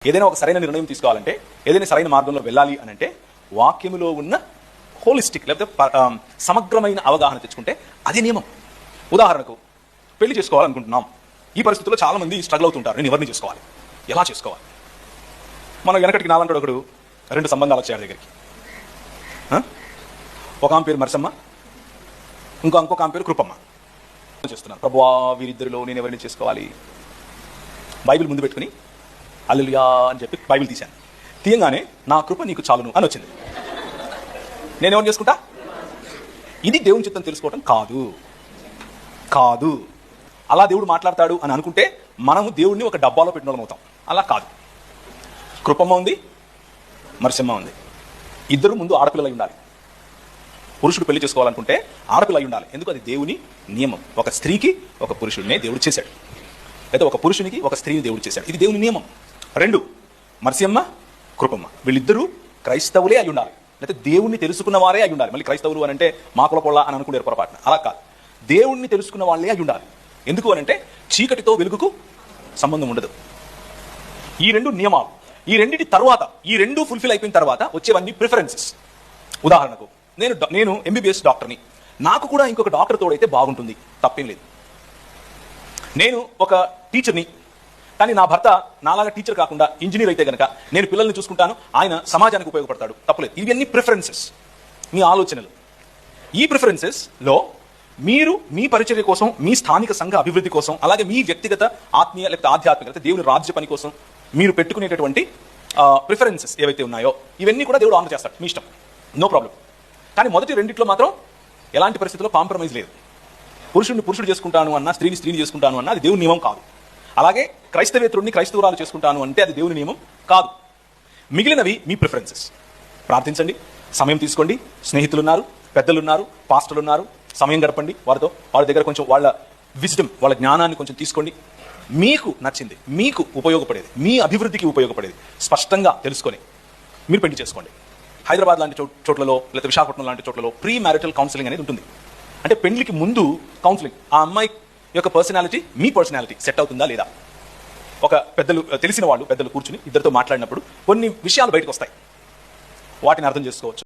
ఏదైనా ఒక సరైన నిర్ణయం తీసుకోవాలంటే, ఏదైనా సరైన మార్గంలో వెళ్ళాలి అని అంటే వాక్యములో ఉన్న హోలిస్టిక్ లేకపోతే సమగ్రమైన అవగాహన తెచ్చుకుంటే అది నియమం. ఉదాహరణకు పెళ్లి చేసుకోవాలనుకుంటున్నాం. ఈ పరిస్థితుల్లో చాలా మంది స్ట్రగుల్ అవుతుంటారు. నేను ఎవరిని చేసుకోవాలి, ఎలా చేసుకోవాలి? మనం వెనకటికి నాలంటాడు ఒకడు 2 సంబంధాలు వచ్చాడు దగ్గరికి. ఒక ఆమె పేరు మరసమ్మ, ఇంకొక ఆమె పేరు కృపమ్మ. చేస్తున్నాను, ప్రభువా వీరిద్దరిలో నేను ఎవరిని చేసుకోవాలి? బైబిల్ ముందు పెట్టుకుని హల్లెలూయా అని చెప్పి బైబిల్ తీశాను. తీయంగానే నా కృప నీకు చాలును అని వచ్చింది. నేను ఎవరిని చేసుకుంటా? ఇది దేవుని చిత్తం తెలుసుకోవటం కాదు. అలా దేవుడు మాట్లాడతాడు అని అనుకుంటే మనము దేవుడిని ఒక డబ్బాలో పెట్టిన వాళ్ళం అవుతాం. అలా కాదు. కృపమ్మ ఉంది, మరసమ్మ ఉంది. ఇద్దరు ముందు ఆడపిల్లలై ఉండాలి. పురుషుడు పెళ్లి చేసుకోవాలనుకుంటే ఆడపిల్ల అయి ఉండాలి. ఎందుకు? అది దేవుని నియమం. ఒక స్త్రీకి ఒక పురుషుడినే దేవుడు చేశాడు, లేదా ఒక పురుషునికి ఒక స్త్రీని దేవుడు చేశాడు. ఇది దేవుని నియమం. 2 మరసమ్మ, కృపమ్మ వీళ్ళిద్దరూ క్రైస్తవులే అయి ఉండాలి, లేకపోతే దేవుణ్ణి తెలుసుకున్న వారే అయి ఉండాలి. మళ్ళీ క్రైస్తవులు అని అంటే మా కులపొళ్ళ అని అనుకునే పొరపాటున అలా కాదు. దేవుణ్ణి తెలుసుకున్న వాళ్ళే అయి ఉండాలి. ఎందుకు అని అంటే చీకటితో వెలుగుకు సంబంధం ఉండదు. ఈ 2 నియమాలు, ఈ రెండింటి తర్వాత, ఈ 2 ఫుల్ఫిల్ అయిపోయిన తర్వాత వచ్చేవన్నీ ప్రిఫరెన్సెస్. ఉదాహరణకు నేను ఎంబీబీఎస్ డాక్టర్ని, నాకు కూడా ఇంకొక డాక్టర్ తోడైతే బాగుంటుంది, తప్పేం లేదు. నేను ఒక టీచర్ని, కానీ నా భర్త నాలాగా టీచర్ కాకుండా ఇంజనీర్ అయితే కనుక నేను పిల్లల్ని చూసుకుంటాను, ఆయన సమాజానికి ఉపయోగపడతాడు, తప్పలేదు. ఇవన్నీ ప్రిఫరెన్సెస్, మీ ఆలోచనలు. ఈ ప్రిఫరెన్సెస్లో మీరు మీ పరిచర్య కోసం, మీ స్థానిక సంఘ అభివృద్ధి కోసం, అలాగే మీ వ్యక్తిగత ఆత్మీయ లేకపోతే ఆధ్యాత్మిక లేకపోతే దేవుని రాజ్య పని కోసం మీరు పెట్టుకునేటటువంటి ప్రిఫరెన్సెస్ ఏవైతే ఉన్నాయో ఇవన్నీ కూడా దేవుడు ఆనర్ చేస్తాడు, మీ ఇష్టం, నో ప్రాబ్లం. కానీ మొదటి రెండిట్లో మాత్రం ఎలాంటి పరిస్థితుల్లో కాంప్రమైజ్ లేదు. పురుషుడు చేసుకుంటాను అన్నా, స్త్రీని చేసుకుంటాను అన్నా అది దేవుని నియమం కాదు. అలాగే క్రైస్తవేతరుడిని క్రైస్తవురాలు చేసుకుంటాను అంటే అది దేవుని నియమం కాదు. మిగిలినవి మీ ప్రిఫరెన్సెస్. ప్రార్థించండి, సమయం తీసుకోండి, స్నేహితులున్నారు, పెద్దలున్నారు, పాస్టర్లున్నారు, సమయం గడపండి వారితో. వాళ్ళ దగ్గర కొంచెం వాళ్ళ విజ్డమ్, వాళ్ళ జ్ఞానాన్ని కొంచెం తీసుకోండి. మీకు నచ్చింది, మీకు ఉపయోగపడేది, మీ అభివృద్ధికి ఉపయోగపడేది స్పష్టంగా తెలుసుకొని మీరు పెళ్లి చేసుకోండి. హైదరాబాద్ లాంటి చోట్లలో లేదా విశాఖపట్నం లాంటి చోట్లలో ప్రీ మ్యారిటల్ కౌన్సిలింగ్ అనేది ఉంటుంది. అంటే పెళ్లికి ముందు కౌన్సిలింగ్, ఆ అమ్మాయి యొక్క పర్సనాలిటీ మీ పర్సనాలిటీ సెట్ అవుతుందా లేదా. ఒక తెలిసిన వాళ్ళు పెద్దలు కూర్చుని ఇద్దరితో మాట్లాడినప్పుడు కొన్ని విషయాలు బయటకు వస్తాయి, వాటిని అర్థం చేసుకోవచ్చు.